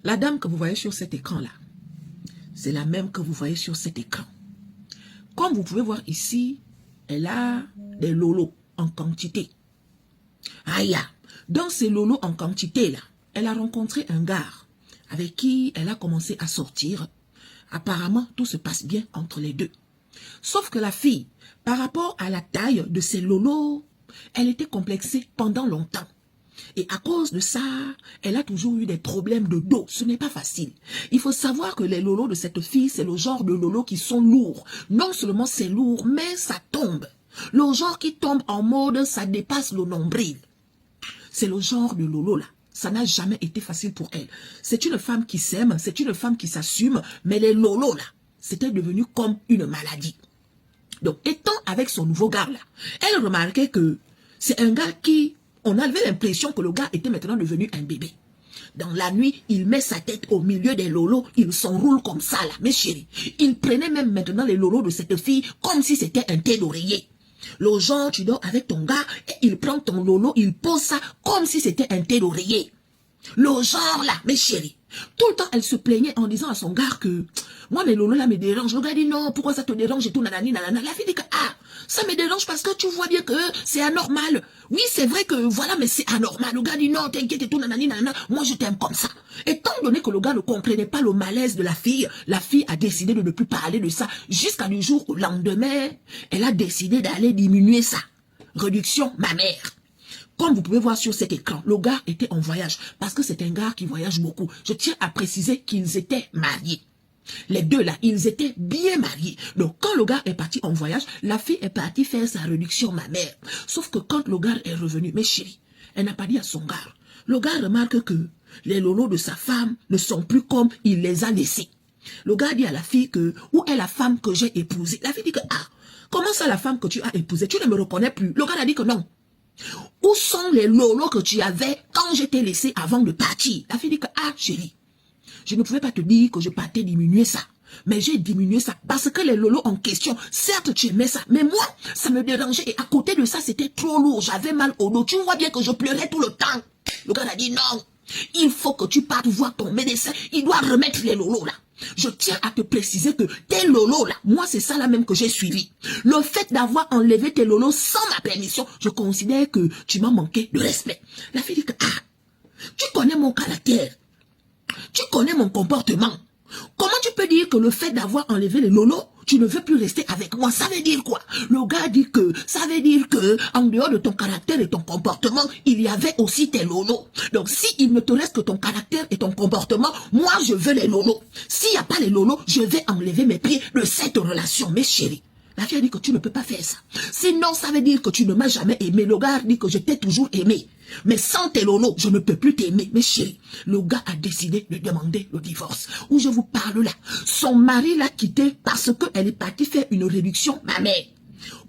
La dame que vous voyez sur cet écran-là, c'est la même que vous voyez sur cet écran. Comme vous pouvez voir ici, elle a des lolos en quantité. Aïe, dans ces lolos en quantité-là, elle a rencontré un gars avec qui elle a commencé à sortir. Apparemment, tout se passe bien entre les deux. Sauf que la fille, par rapport à la taille de ses lolos, elle était complexée pendant longtemps. Et à cause de ça, elle a toujours eu des problèmes de dos. Ce n'est pas facile. Il faut savoir que les lolos de cette fille, c'est le genre de lolos qui sont lourds. Non seulement c'est lourd, mais ça tombe. Le genre qui tombe en mode, ça dépasse le nombril. C'est le genre de lolo là. Ça n'a jamais été facile pour elle. C'est une femme qui s'aime, c'est une femme qui s'assume, mais les lolos là, c'était devenu comme une maladie. Donc, étant avec son nouveau gars là, elle remarquait que c'est un gars qui, on avait l'impression que le gars était maintenant devenu un bébé. Dans la nuit, il met sa tête au milieu des lolos, il s'enroule comme ça là, mes chéris. Il prenait même maintenant les lolos de cette fille comme si c'était un thé d'oreiller. Le genre, tu dors avec ton gars et il prend ton lolo, il pose ça comme si c'était un thé d'oreiller. Le genre là, mes chéris. Tout le temps, elle se plaignait en disant à son gars que moi, les lolos là me dérangent. Le gars dit non, pourquoi ça te dérange et tout, nanani, nanana. La fille dit que ça me dérange parce que tu vois bien que c'est anormal. Oui, c'est vrai que voilà, mais c'est anormal. Le gars dit non, t'inquiète et tout, nanani, nanana. Moi, je t'aime comme ça. Étant donné que le gars ne comprenait pas le malaise de la fille a décidé de ne plus parler de ça. Jusqu'à du jour au lendemain, elle a décidé d'aller diminuer ça. Réduction mammaire. Comme vous pouvez voir sur cet écran, le gars était en voyage parce que c'est un gars qui voyage beaucoup. Je tiens à préciser qu'ils étaient mariés. Les deux là, ils étaient bien mariés. Donc quand le gars est parti en voyage, la fille est partie faire sa réduction mammaire. Sauf que quand le gars est revenu, mes chéris, elle n'a pas dit à son gars. Le gars remarque que les lolos de sa femme ne sont plus comme il les a laissés. Le gars dit à la fille que, où est la femme que j'ai épousée? La fille dit que, comment ça la femme que tu as épousée? Tu ne me reconnais plus. Le gars a dit que non. Où sont les lolos que tu avais quand je t'ai laissé avant de partir? La fille dit que, chérie, je ne pouvais pas te dire que je partais diminuer ça. Mais j'ai diminué ça parce que les lolos en question, certes tu aimais ça, mais moi, ça me dérangeait et à côté de ça, c'était trop lourd. J'avais mal au dos. Tu vois bien que je pleurais tout le temps. Le gars a dit non. Il faut que tu partes voir ton médecin. Il doit remettre les lolos là. Je tiens à te préciser que tes lolos là, moi c'est ça là même que j'ai suivi. Le fait d'avoir enlevé tes lolos sans ma permission, je considère que tu m'as manqué de respect. La fille dit que, tu connais mon caractère. Tu connais mon comportement. Comment tu peux dire que le fait d'avoir enlevé les lolos, tu ne veux plus rester avec moi? Ça veut dire quoi? Le gars dit que, ça veut dire que, en dehors de ton caractère et ton comportement, il y avait aussi tes lolos. Donc, si il ne te reste que ton caractère et ton comportement, moi, je veux les lolos. S'il n'y a pas les lolos, je vais enlever mes pieds de cette relation, mes chéris. La fille a dit que tu ne peux pas faire ça. Sinon, ça veut dire que tu ne m'as jamais aimé. Le gars dit que je t'ai toujours aimé. Mais sans tes lolos, je ne peux plus t'aimer. Mais chérie, le gars a décidé de demander le divorce. Où je vous parle là, son mari l'a quitté parce qu'elle est partie faire une réduction mammaire.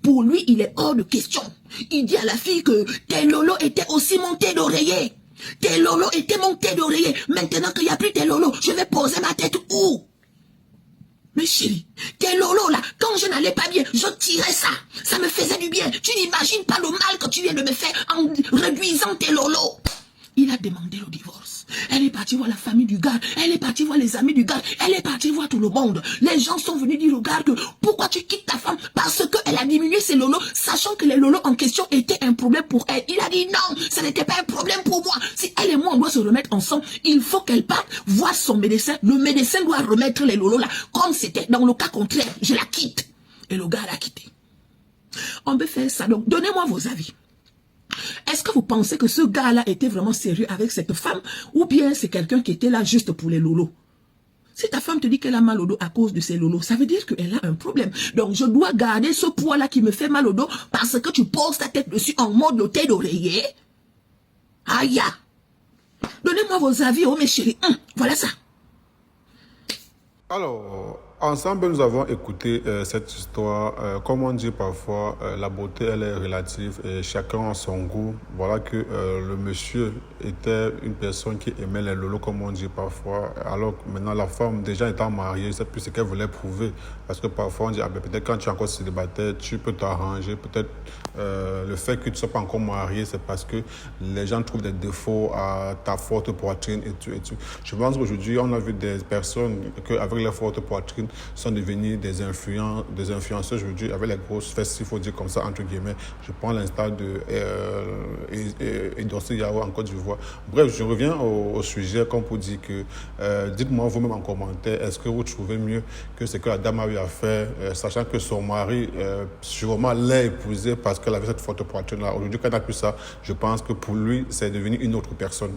Pour lui, il est hors de question. Il dit à la fille que tes lolos étaient aussi montés d'oreiller. Tes lolos étaient montés d'oreiller. Maintenant qu'il n'y a plus tes lolos, je vais poser ma tête où? Mais chérie, tes lolos là, quand je n'allais pas bien, je tirais ça. Ça me faisait du bien. Tu n'imagines pas le mal que tu viens de me faire en réduisant tes lolos. Il a demandé le divorce. Elle est partie voir la famille du gars. Elle est partie voir les amis du gars. Elle est partie voir tout le monde. Les gens sont venus dire au gars que pourquoi tu quittes ta femme? Parce qu'elle a diminué ses lolos, sachant que les lolos en question étaient un problème pour elle. Il a dit non, ce n'était pas un problème pour moi. Si elle et moi on doit se remettre ensemble, il faut qu'elle parte voir son médecin. Le médecin doit remettre les lolos là. Comme c'était dans le cas contraire, je la quitte. Et le gars l'a quitté. On peut faire ça. Donc donnez-moi vos avis. Est-ce que vous pensez que ce gars-là était vraiment sérieux avec cette femme ou bien c'est quelqu'un qui était là juste pour les lolos? Si ta femme te dit qu'elle a mal au dos à cause de ses lolos, ça veut dire qu'elle a un problème. Donc je dois garder ce poids-là qui me fait mal au dos parce que tu poses ta tête dessus en mode le thé d'oreiller. Aïe! Donnez-moi vos avis, oh mes chéris. Voilà ça. Alors, Ensemble, nous avons écouté cette histoire. Comme on dit parfois, la beauté, elle est relative et chacun a son goût. Voilà que le monsieur était une personne qui aimait les lolos, comme on dit parfois. Alors que maintenant, la femme, déjà étant mariée, je ne sais plus ce qu'elle voulait prouver. Parce que parfois, on dit, ah, ben, peut-être quand tu es encore célibataire, tu peux t'arranger. Peut-être le fait que tu ne sois pas encore marié, c'est parce que les gens trouvent des défauts à ta forte poitrine et tout et tout. Je pense qu'aujourd'hui, on a vu des personnes qu'avec leur forte poitrine, sont devenus des influenceurs aujourd'hui avec les grosses fesses, il faut dire comme ça, entre guillemets. Je prends l'instar de Edouard Yao en Côte d'Ivoire. Bref, je reviens au sujet comme pour dire que dites-moi vous-même en commentaire, est-ce que vous trouvez mieux que ce que la dame a eu à faire, sachant que son mari sûrement l'a épousée parce qu'elle avait cette forte poitrine-là. Aujourd'hui, quand elle a plus ça, je pense que pour lui, c'est devenu une autre personne,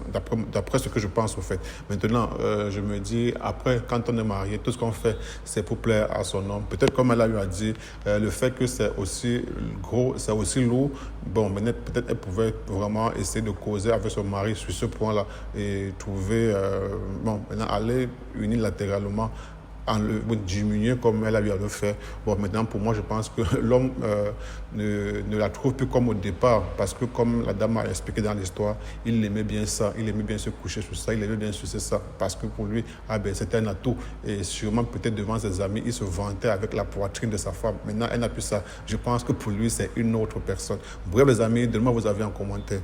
d'après ce que je pense au fait. Maintenant, je me dis, après, quand on est marié, tout ce qu'on fait, c'est pour plaire à son homme. Peut-être comme elle a eu à dire, le fait que c'est aussi gros, c'est aussi lourd, bon, peut-être elle pouvait vraiment essayer de causer avec son mari sur ce point-là et trouver, bon, maintenant aller unilatéralement diminuer comme elle a eu à le faire. Bon, maintenant, pour moi, je pense que l'homme ne la trouve plus comme au départ, parce que comme la dame a expliqué dans l'histoire, il aimait bien ça, il aimait bien se coucher sur ça, il aimait bien sucer ça, parce que pour lui, ah ben, c'était un atout. Et sûrement, peut-être devant ses amis, il se vantait avec la poitrine de sa femme. Maintenant, elle n'a plus ça. Je pense que pour lui, c'est une autre personne. Bref, les amis, donnez-moi vos avis en commentaire.